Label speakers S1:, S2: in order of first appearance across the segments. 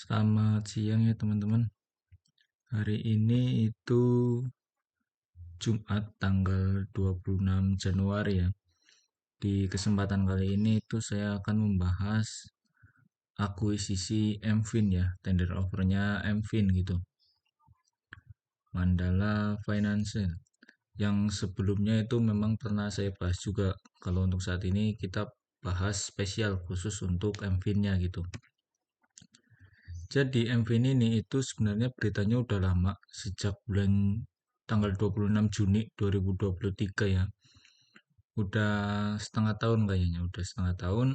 S1: Selamat siang ya teman-teman. Hari ini itu Jumat tanggal 26 Januari ya. Di kesempatan kali ini itu saya akan membahas akuisisi MFIN ya, tender offernya MFIN gitu. Mandala Financial. Yang sebelumnya itu memang pernah saya bahas juga. Kalau untuk saat ini kita bahas spesial khusus untuk MFIN-nya gitu. Jadi MFIN ini itu sebenarnya beritanya udah lama, sejak bulan tanggal 26 Juni 2023 ya. Udah setengah tahun kayaknya, udah setengah tahun.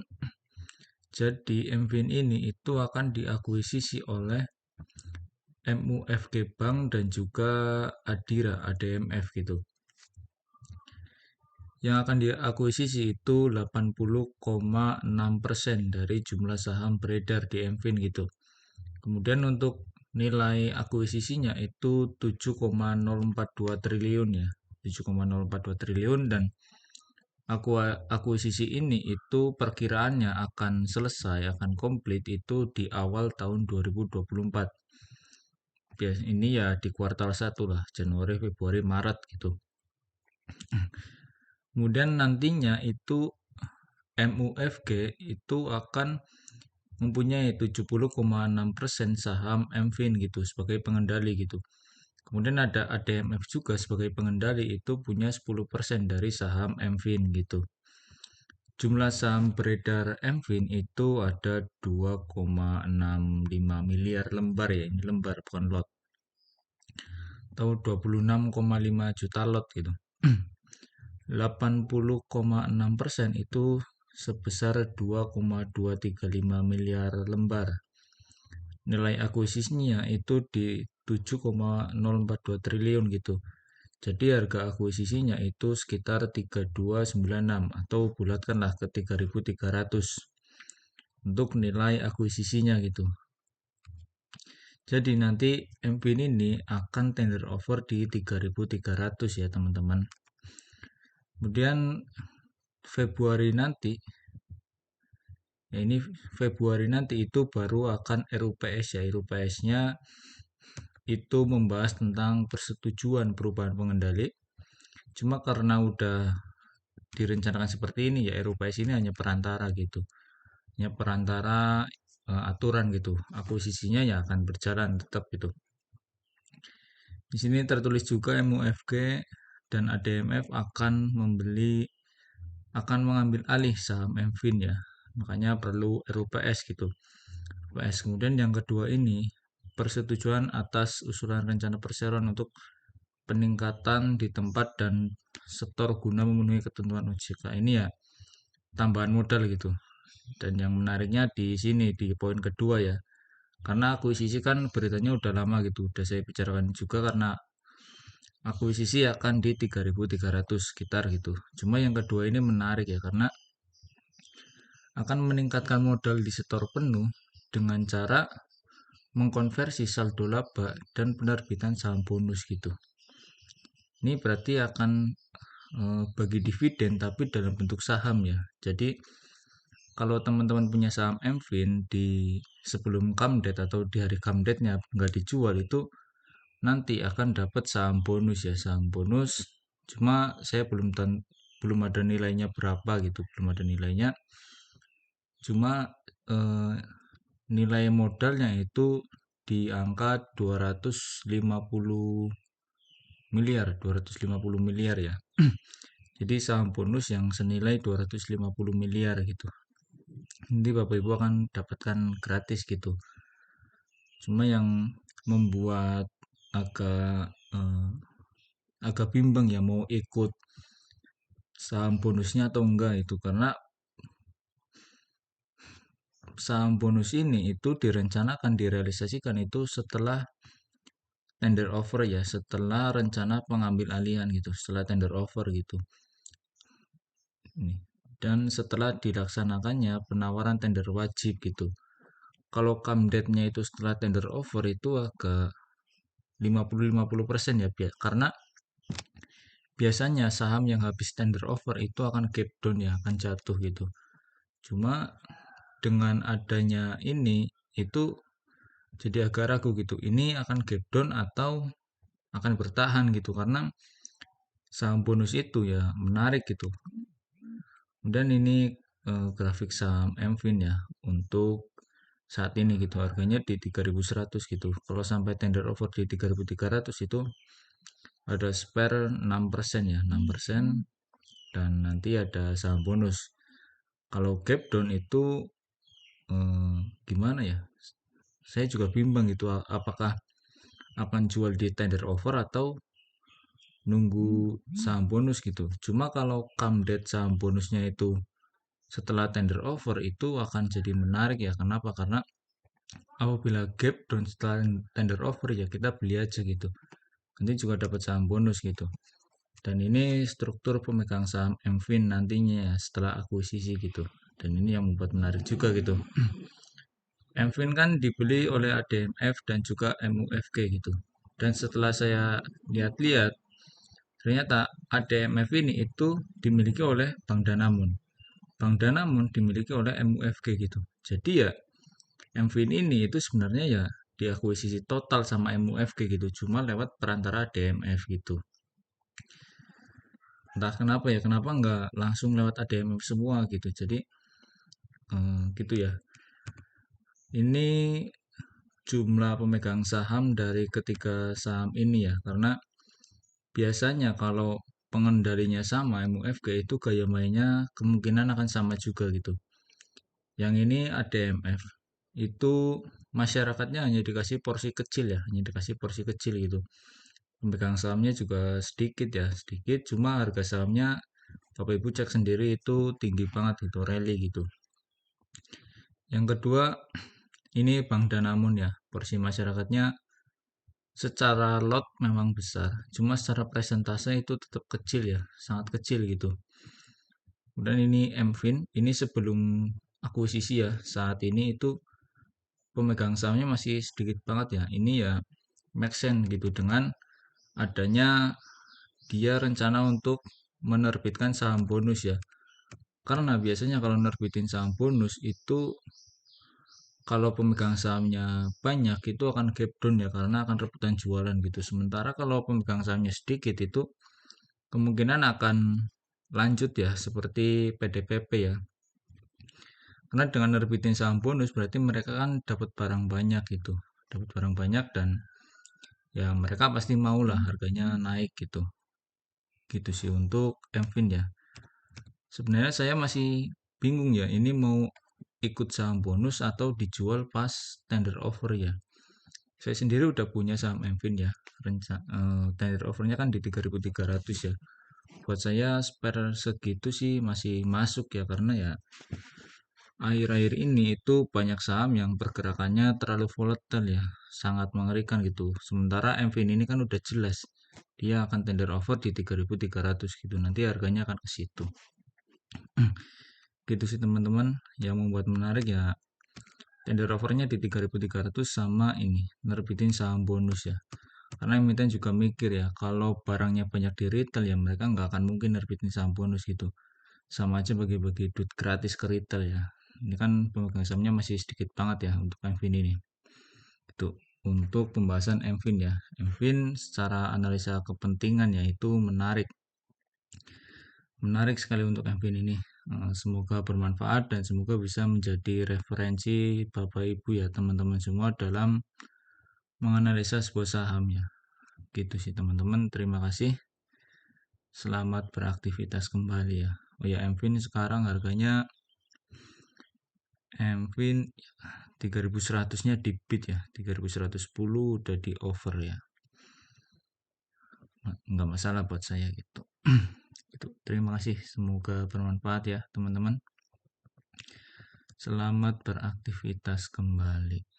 S1: Jadi MFIN ini itu akan diakuisisi oleh MUFG Bank dan juga Adira, ADMF gitu. Yang akan diakuisisi itu 80,6% dari jumlah saham beredar di MFIN gitu. Kemudian untuk nilai akuisisinya itu 7,042 triliun ya. 7,042 triliun dan akuisisi ini itu perkiraannya akan selesai, akan komplit itu di awal tahun 2024. Ini ya di kuartal 1 lah, Januari, Februari, Maret gitu. Kemudian nantinya itu MUFG itu akan mempunyai 70,6% saham MFIN gitu sebagai pengendali gitu. Kemudian ada ADMF juga sebagai pengendali itu punya 10% dari saham MFIN gitu. Jumlah saham beredar MFIN itu ada 2,65 miliar lembar ya. Ini lembar bukan lot. Atau 26,5 juta lot gitu. 80,6% itu sebesar 2,235 miliar lembar. Nilai akuisisinya itu di 7,042 triliun gitu. Jadi harga akuisisinya itu sekitar 3296 atau bulatkanlah ke 3300 untuk nilai akuisisinya gitu. Jadi nanti MFIN ini akan tender offer di 3300 ya teman-teman. Kemudian Februari nanti ini Februari nanti itu baru akan RUPS ya. RUPS-nya itu membahas tentang persetujuan perubahan pengendali. Cuma karena udah direncanakan seperti ini ya, RUPS ini hanya perantara gitu. Hanya perantara aturan gitu. Akuisisinya ya akan berjalan tetap gitu. Di sini tertulis juga MUFG dan ADMF akan mengambil alih saham MFIN ya. Makanya perlu RUPS gitu. RUPS. Kemudian yang kedua ini persetujuan atas usulan rencana perseroan untuk peningkatan di tempat dan setor guna memenuhi ketentuan OJK. Ini ya tambahan modal gitu. Dan yang menariknya di sini di poin kedua ya. Karena akuisisi kan beritanya udah lama gitu. Udah saya bicarakan juga karena akuisisi akan di 3300 sekitar gitu. Cuma yang kedua ini menarik ya karena akan meningkatkan modal di setor penuh dengan cara mengkonversi saldo laba dan penerbitan saham bonus gitu. Ini berarti akan bagi dividen tapi dalam bentuk saham ya. Jadi kalau teman-teman punya saham MFIN di sebelum kamdet atau di hari kamdetnya nggak dijual itu nanti akan dapat saham bonus ya, saham bonus. Cuma saya belum ada nilainya berapa gitu, belum ada nilainya. Cuma eh, nilai modalnya itu di angka 250 miliar ya. Jadi saham bonus yang senilai 250 miliar gitu. Nanti Bapak Ibu akan dapatkan gratis gitu. Cuma yang membuat agak agak bimbang ya mau ikut saham bonusnya atau enggak itu karena saham bonus ini itu direncanakan direalisasikan itu setelah tender offer ya, setelah rencana pengambil alihan gitu, setelah tender offer gitu. Dan setelah dilaksanakannya penawaran tender wajib gitu. Kalau kamdetnya itu setelah tender offer itu agak 50-50% ya, karena biasanya saham yang habis tender offer itu akan gap down ya, akan jatuh gitu. Cuma dengan adanya ini itu Jadi agak ragu gitu. Ini akan gap down atau akan bertahan gitu karena saham bonus itu ya menarik gitu. Dan ini grafik saham MFIN ya untuk saat ini gitu harganya di 3.100 gitu. Kalau sampai tender offer di 3.300 itu ada spare 6% ya, 6% dan nanti ada saham bonus. Kalau gap down itu gimana ya? Saya juga bimbang gitu apakah akan jual di tender offer atau nunggu saham bonus gitu. Cuma kalau come date saham bonusnya itu setelah tender offer itu akan jadi menarik ya. Kenapa? Karena apabila gap down setelah tender offer ya kita beli aja gitu. Nanti juga dapat saham bonus gitu. Dan ini struktur pemegang saham MFIN nantinya ya setelah akuisisi gitu. Dan ini yang membuat menarik juga gitu. MFIN kan dibeli oleh ADMF dan juga MUFG gitu. Dan setelah saya lihat-lihat, ternyata ADMF ini itu dimiliki oleh Bank Danamon. Bank Danamon dimiliki oleh MUFG gitu. Jadi ya MFIN ini itu sebenarnya ya diakuisisi total sama MUFG gitu, cuma lewat perantara ADMF gitu. Entah kenapa ya, kenapa nggak langsung lewat ADMF semua gitu. Jadi gitu ya. Ini jumlah pemegang saham dari ketiga saham ini ya, karena biasanya kalau pengendalinya sama MUFG itu gaya mainnya kemungkinan akan sama juga gitu. Yang ini ADMF itu masyarakatnya hanya dikasih porsi kecil ya, hanya dikasih porsi kecil gitu. Pemegang sahamnya juga sedikit ya, sedikit. Cuma harga sahamnya Bapak Ibu cek sendiri itu tinggi banget gitu, rally gitu. Yang kedua ini Bank Danamon ya, porsi masyarakatnya secara lot memang besar, cuma secara presentase itu tetap kecil ya, sangat kecil gitu. Kemudian ini MFIN, ini sebelum akuisisi ya, saat ini itu pemegang sahamnya masih sedikit banget ya. Ini ya make sense gitu dengan adanya dia rencana untuk menerbitkan saham bonus ya. Karena biasanya kalau nerbitin saham bonus itu kalau pemegang sahamnya banyak itu akan gap down ya karena akan rebutan jualan gitu. Sementara kalau pemegang sahamnya sedikit itu kemungkinan akan lanjut ya seperti PDPP ya. Karena dengan nerbitin saham bonus berarti mereka kan dapat barang banyak gitu. Dapat barang banyak dan ya mereka pasti mau lah harganya naik gitu. Gitu sih untuk MFIN ya. Sebenarnya saya masih bingung ya ini mau ikut saham bonus atau dijual pas tender offer ya. Saya sendiri udah punya saham MFIN ya. Tender offernya kan di 3.300 ya. Buat saya spare segitu sih masih masuk ya karena ya akhir-akhir ini itu banyak saham yang pergerakannya terlalu volatile ya, sangat mengerikan gitu. Sementara MFIN ini kan udah jelas dia akan tender offer di 3.300 gitu. Nanti harganya akan ke situ. Gitu sih teman-teman, yang membuat menarik ya tender offernya di 3.300 sama ini nerbitin saham bonus ya. Karena emiten juga mikir ya, kalau barangnya banyak di retail ya mereka nggak akan mungkin nerbitin saham bonus gitu. Sama aja bagi-bagi duit gratis ke retail ya. Ini kan pemegang sahamnya masih sedikit banget ya untuk MFIN ini. Itu untuk pembahasan MFIN ya. MFIN secara analisa kepentingan ya itu menarik. Menarik sekali untuk MFIN ini. Semoga bermanfaat dan semoga bisa menjadi referensi Bapak Ibu ya teman-teman semua dalam menganalisa sebuah saham ya. Gitu sih teman-teman. Terima kasih. Selamat beraktivitas kembali ya. Oh ya, MFIN sekarang harganya MFIN 3.100-nya di bid ya. 3.110 udah di over ya. Nggak masalah buat saya gitu. Itu. Terima kasih. Semoga bermanfaat ya teman-teman. Selamat beraktivitas kembali.